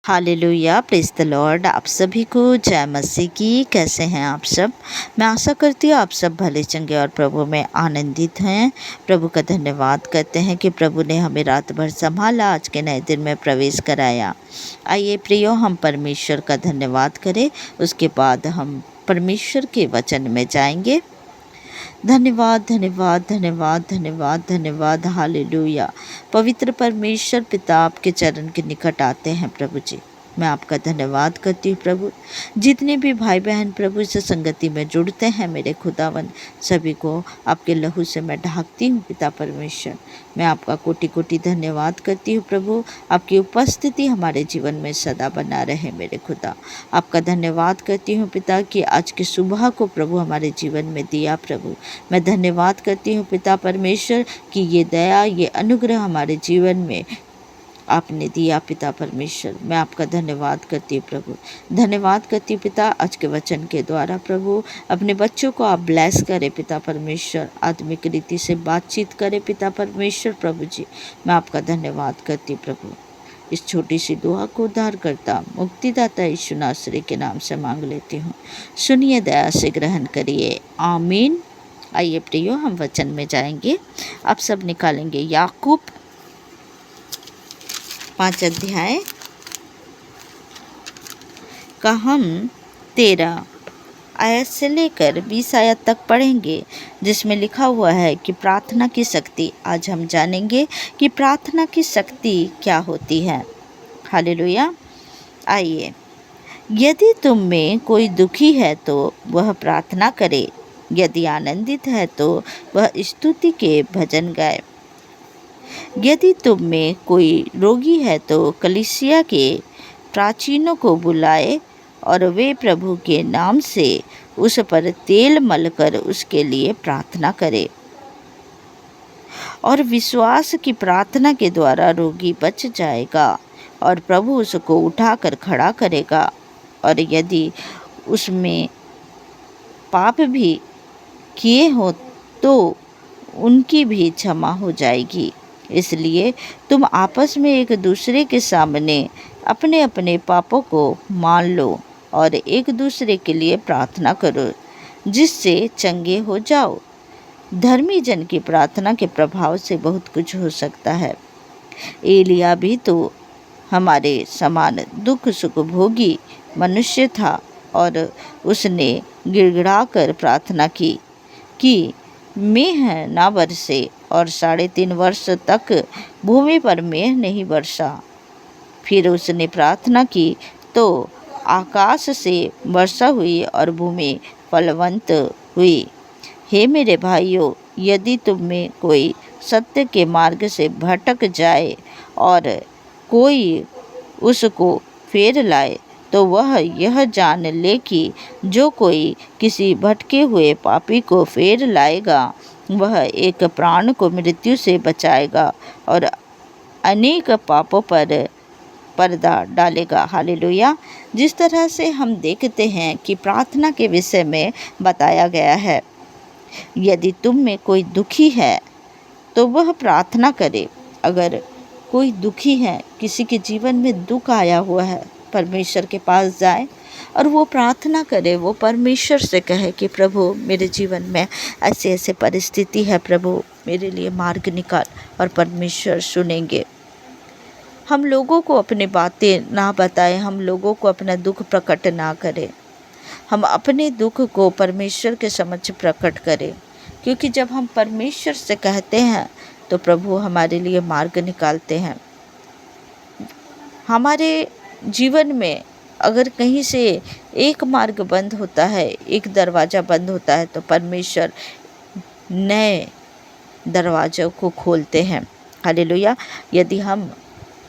Hallelujah, praise the Lord. आप सभी को जय मसीह की। कैसे हैं आप सब? मैं आशा करती हूँ आप सब भले चंगे और प्रभु में आनंदित हैं। प्रभु का धन्यवाद करते हैं कि प्रभु ने हमें रात भर संभाला, आज के नए दिन में प्रवेश कराया। आइए प्रियो, हम परमेश्वर का धन्यवाद करें, उसके बाद हम परमेश्वर के वचन में जाएंगे। धन्यवाद धन्यवाद धन्यवाद धन्यवाद धन्यवाद। हालेलुया। पवित्र परमेश्वर पिता, आपके चरण के निकट आते हैं प्रभु जी। मैं आपका धन्यवाद करती हूँ प्रभु। जितने भी भाई बहन प्रभु से संगति में जुड़ते हैं मेरे खुदावन, सभी को आपके लहू से मैं ढाकती हूँ पिता परमेश्वर। मैं आपका कोटि कोटि धन्यवाद करती हूँ प्रभु। आपकी उपस्थिति हमारे जीवन में सदा बना रहे मेरे खुदा। आपका धन्यवाद करती हूँ पिता कि आज की सुबह को प्रभु हमारे जीवन में दिया प्रभु। मैं धन्यवाद करती हूँ पिता परमेश्वर कि ये दया, ये अनुग्रह हमारे जीवन में आपने दिया पिता परमेश्वर। मैं आपका धन्यवाद करती हूँ प्रभु। धन्यवाद करती हूँ पिता आज के वचन के द्वारा प्रभु। अपने बच्चों को आप ब्लेस करें पिता परमेश्वर, आत्मिक रीति से बातचीत करें पिता परमेश्वर प्रभु जी। मैं आपका धन्यवाद करती हूँ प्रभु। इस छोटी सी दुआ को उद्धारकर्ता मुक्तिदाता यीशु नासरी के नाम से मांग लेती हूँ। सुनिए, दया से ग्रहण करिए, आमीन। आइए प्रियो, हम वचन में जाएंगे। आप सब निकालेंगे याकूब 5 अध्याय का हम 13 आयत से लेकर 20 आयत तक पढ़ेंगे, जिसमें लिखा हुआ है कि प्रार्थना की शक्ति। आज हम जानेंगे कि प्रार्थना की शक्ति क्या होती है। हालेलुया। आइए, यदि तुम में कोई दुखी है तो वह प्रार्थना करे, यदि आनंदित है तो वह स्तुति के भजन गाए। यदि तुम में कोई रोगी है तो कलीसिया के प्राचीनों को बुलाए और वे प्रभु के नाम से उस पर तेल मलकर उसके लिए प्रार्थना करे। और विश्वास की प्रार्थना के द्वारा रोगी बच जाएगा और प्रभु उसको उठाकर खड़ा करेगा। और यदि उसमें पाप भी किए हो तो उनकी भी क्षमा हो जाएगी। इसलिए तुम आपस में एक दूसरे के सामने अपने अपने पापों को मान लो और एक दूसरे के लिए प्रार्थना करो, जिससे चंगे हो जाओ। धर्मी जन की प्रार्थना के प्रभाव से बहुत कुछ हो सकता है। एलिया भी तो हमारे समान दुख सुख भोगी मनुष्य था और उसने गिड़गिड़ाकर प्रार्थना की कि मेघ ना बरसे, और 3.5 वर्ष तक भूमि पर मेघ नहीं बरसा। फिर उसने प्रार्थना की तो आकाश से वर्षा हुई और भूमि फलवंत हुई। हे मेरे भाइयों, यदि तुम में कोई सत्य के मार्ग से भटक जाए और कोई उसको फेर लाए, तो वह यह जान ले कि जो कोई किसी भटके हुए पापी को फेर लाएगा, वह एक प्राण को मृत्यु से बचाएगा और अनेक पापों पर पर्दा डालेगा। हालेलुया। जिस तरह से हम देखते हैं कि प्रार्थना के विषय में बताया गया है, यदि तुम में कोई दुखी है तो वह प्रार्थना करे। अगर कोई दुखी है, किसी के जीवन में दुख आया हुआ है, परमेश्वर के पास जाए और वो प्रार्थना करे, वो परमेश्वर से कहे कि प्रभु मेरे जीवन में ऐसे ऐसे परिस्थिति है, प्रभु मेरे लिए मार्ग निकाल, और परमेश्वर सुनेंगे। हम लोगों को अपनी बातें ना बताएं, हम लोगों को अपना दुख प्रकट ना करें। हम अपने दुख को परमेश्वर के समक्ष प्रकट करें, क्योंकि जब हम परमेश्वर से कहते हैं तो प्रभु हमारे लिए मार्ग निकालते हैं। हमारे जीवन में अगर कहीं से एक मार्ग बंद होता है, एक दरवाज़ा बंद होता है, तो परमेश्वर नए दरवाज़ों को खोलते हैं। हालेलुया। यदि हम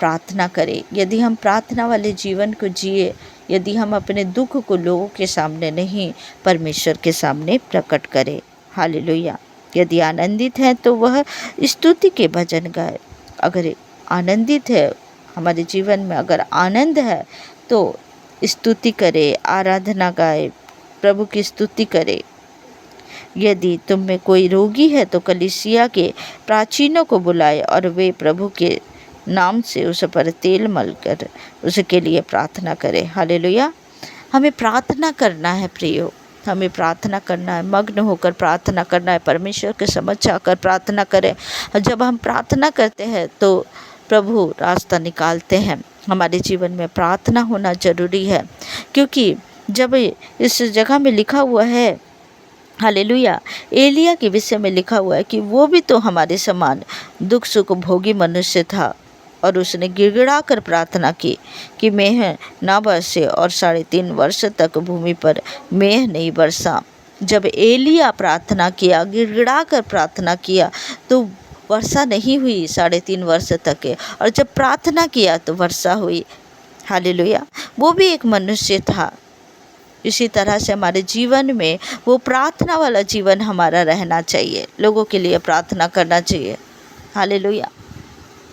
प्रार्थना करें, यदि हम प्रार्थना वाले जीवन को जिए, यदि हम अपने दुख को लोगों के सामने नहीं, परमेश्वर के सामने प्रकट करें। हालेलुया। यदि आनंदित है तो वह स्तुति के भजन गाए। अगर आनंदित है, हमारे जीवन में अगर आनंद है तो स्तुति करे, आराधना गाए, प्रभु की स्तुति करे। यदि तुम में कोई रोगी है तो कलीसिया के प्राचीनों को बुलाए और वे प्रभु के नाम से उस पर तेल मलकर उसके लिए प्रार्थना करें। हालेलुया। हमें प्रार्थना करना है प्रियो, हमें प्रार्थना करना है, मग्न होकर प्रार्थना करना है, परमेश्वर के समक्ष आकर प्रार्थना करें। और जब हम प्रार्थना करते हैं तो प्रभु रास्ता निकालते हैं। हमारे जीवन में प्रार्थना होना जरूरी है, क्योंकि जब इस जगह में लिखा हुआ है, हालेलुया, एलिया के विषय में लिखा हुआ है कि वो भी तो हमारे समान दुख सुख भोगी मनुष्य था, और उसने गिड़गिड़ा कर प्रार्थना की कि मेह ना बरसे, और 3.5 वर्ष तक भूमि पर मेह नहीं बरसा। जब एलिया प्रार्थना किया, गिड़गिड़ा कर प्रार्थना किया, तो वर्षा नहीं हुई 3.5 वर्ष तक, और जब प्रार्थना किया तो वर्षा हुई। हालेलुया। वो भी एक मनुष्य था। इसी तरह से हमारे जीवन में वो प्रार्थना वाला जीवन हमारा रहना चाहिए, लोगों के लिए प्रार्थना करना चाहिए। हालेलुया।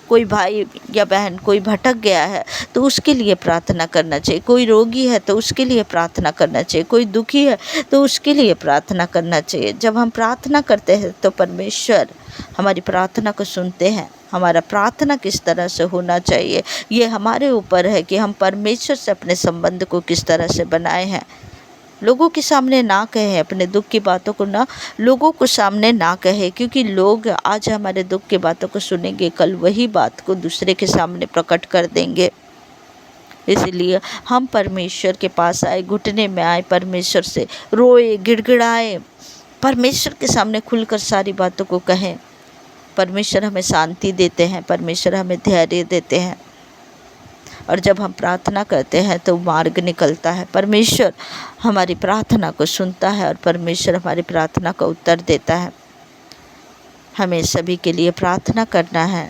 कोई भाई या बहन कोई भटक गया है तो उसके लिए प्रार्थना करना चाहिए, कोई रोगी है तो उसके लिए प्रार्थना करना चाहिए, कोई दुखी है तो उसके लिए प्रार्थना करना चाहिए। जब हम प्रार्थना करते हैं तो परमेश्वर हमारी प्रार्थना को सुनते हैं। हमारा प्रार्थना किस तरह से होना चाहिए, ये हमारे ऊपर है कि हम परमेश्वर से अपने संबंध को किस तरह से बनाए हैं। लोगों के सामने ना कहें, अपने दुख की बातों को ना लोगों को सामने ना कहें, क्योंकि लोग आज हमारे दुख की बातों को सुनेंगे, कल वही बात को दूसरे के सामने प्रकट कर देंगे। इसलिए हम परमेश्वर के पास आए, घुटने में आए, परमेश्वर से रोए, गिड़गिड़ाए, परमेश्वर के सामने खुलकर सारी बातों को कहें। परमेश्वर हमें शांति देते हैं, परमेश्वर हमें धैर्य देते हैं। और जब हम प्रार्थना करते हैं तो मार्ग निकलता है। परमेश्वर हमारी प्रार्थना को सुनता है और परमेश्वर हमारी प्रार्थना का उत्तर देता है। हमें सभी के लिए प्रार्थना करना है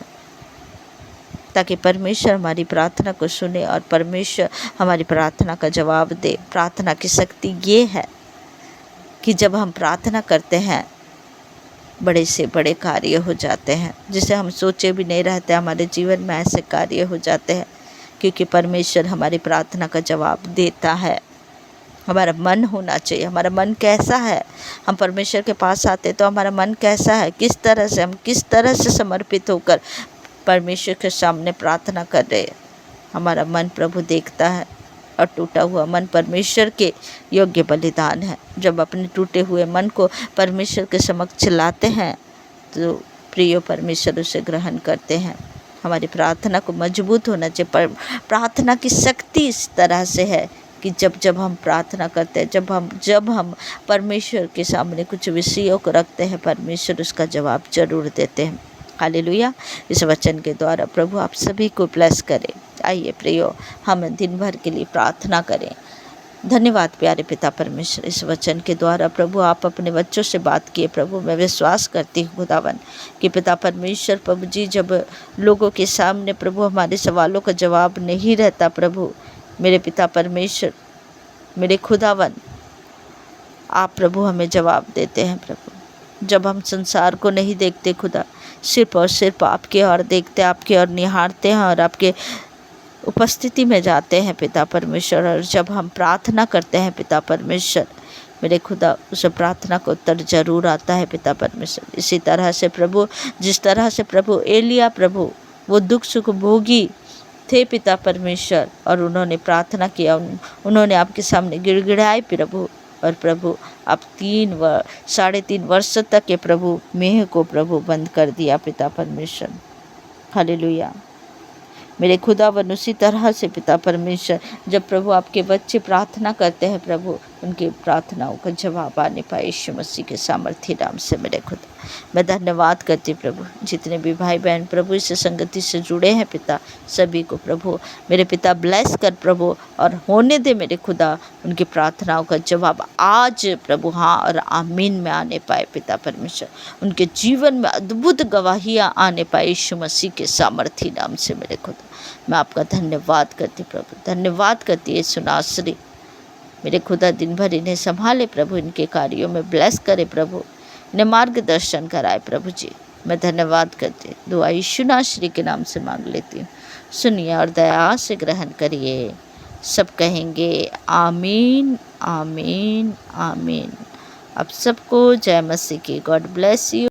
ताकि परमेश्वर हमारी प्रार्थना को सुने और परमेश्वर हमारी प्रार्थना का जवाब दे। प्रार्थना की शक्ति ये है कि जब हम प्रार्थना करते हैं बड़े से बड़े कार्य हो जाते हैं, जिसे हम सोचे भी नहीं रहते। हमारे जीवन में ऐसे कार्य हो जाते हैं क्योंकि परमेश्वर हमारी प्रार्थना का जवाब देता है। हमारा मन होना चाहिए, हमारा मन कैसा है। हम परमेश्वर के पास आते तो हमारा मन कैसा है, किस तरह से हम किस तरह से समर्पित होकर परमेश्वर के सामने प्रार्थना कर रहे हैं। हमारा मन प्रभु देखता है, और टूटा हुआ मन परमेश्वर के योग्य बलिदान है। जब अपने टूटे हुए मन को परमेश्वर के समक्ष लाते हैं तो प्रिय परमेश्वर उसे ग्रहण करते हैं। हमारी प्रार्थना को मजबूत होना चाहिए। प्रार्थना की शक्ति इस तरह से है कि जब हम प्रार्थना करते हैं, जब हम परमेश्वर के सामने कुछ विषयों को रखते हैं, परमेश्वर उसका जवाब जरूर देते हैं। हालेलुया। इस वचन के द्वारा प्रभु आप सभी को ब्लेस करे। आइए प्रियो, हम दिन भर के लिए प्रार्थना करें। धन्यवाद प्यारे पिता परमेश्वर, इस वचन के द्वारा प्रभु आप अपने बच्चों से बात किए। प्रभु मैं विश्वास करती हूँ खुदावन कि पिता परमेश्वर प्रभु जी, जब लोगों के सामने प्रभु हमारे सवालों का जवाब नहीं रहता, प्रभु मेरे पिता परमेश्वर, मेरे खुदावन, आप प्रभु हमें जवाब देते हैं। प्रभु जब हम संसार को नहीं देखते खुदा, सिर्फ और सिर्फ आपके ओर देखते, आपके ओर निहारते हैं और आपके उपस्थिति में जाते हैं पिता परमेश्वर। और जब हम प्रार्थना करते हैं पिता परमेश्वर, मेरे खुदा, उस प्रार्थना का उत्तर जरूर आता है पिता परमेश्वर। इसी तरह से प्रभु, जिस तरह से प्रभु एलिया प्रभु वो दुख सुख भोगी थे पिता परमेश्वर, और उन्होंने प्रार्थना किया, उन्होंने आपके सामने गिड़गिड़ाए प्रभु, और प्रभु आप 3.5 वर्ष तक के प्रभु मेह को प्रभु बंद कर दिया पिता परमेश्वर। हालेलुया। मेरे खुदावन उसी तरह से पिता परमेश्वर, जब प्रभु आपके बच्चे प्रार्थना करते हैं प्रभु, उनकी प्रार्थनाओं का जवाब आने पाए यीशु मसीह के सामर्थ्य नाम से। मेरे खुदा मैं धन्यवाद करती प्रभु, जितने भी भाई बहन प्रभु इस संगति से जुड़े हैं पिता, सभी को प्रभु मेरे पिता ब्लेस कर प्रभु, और होने दे मेरे खुदा उनकी प्रार्थनाओं का जवाब आज प्रभु हाँ और आमीन में आने पाए पिता परमेश्वर। उनके जीवन में अद्भुत गवाहियाँ आने पाए यीशु मसीह के सामर्थ्य नाम से। मेरे खुदा मैं आपका धन्यवाद करती प्रभु, धन्यवाद करती है सुनाश्री। मेरे खुदा दिन भर इन्हें संभाले प्रभु, इनके कार्यों में ब्लेस करे प्रभु, इन्हें मार्गदर्शन कराए प्रभु जी। मैं धन्यवाद करती, दुआ यीशु नासरी के नाम से मांग लेती हूँ। सुनिए और दया से ग्रहण करिए। सब कहेंगे आमीन आमीन आमीन। आप सबको जय मसीह की। God bless you.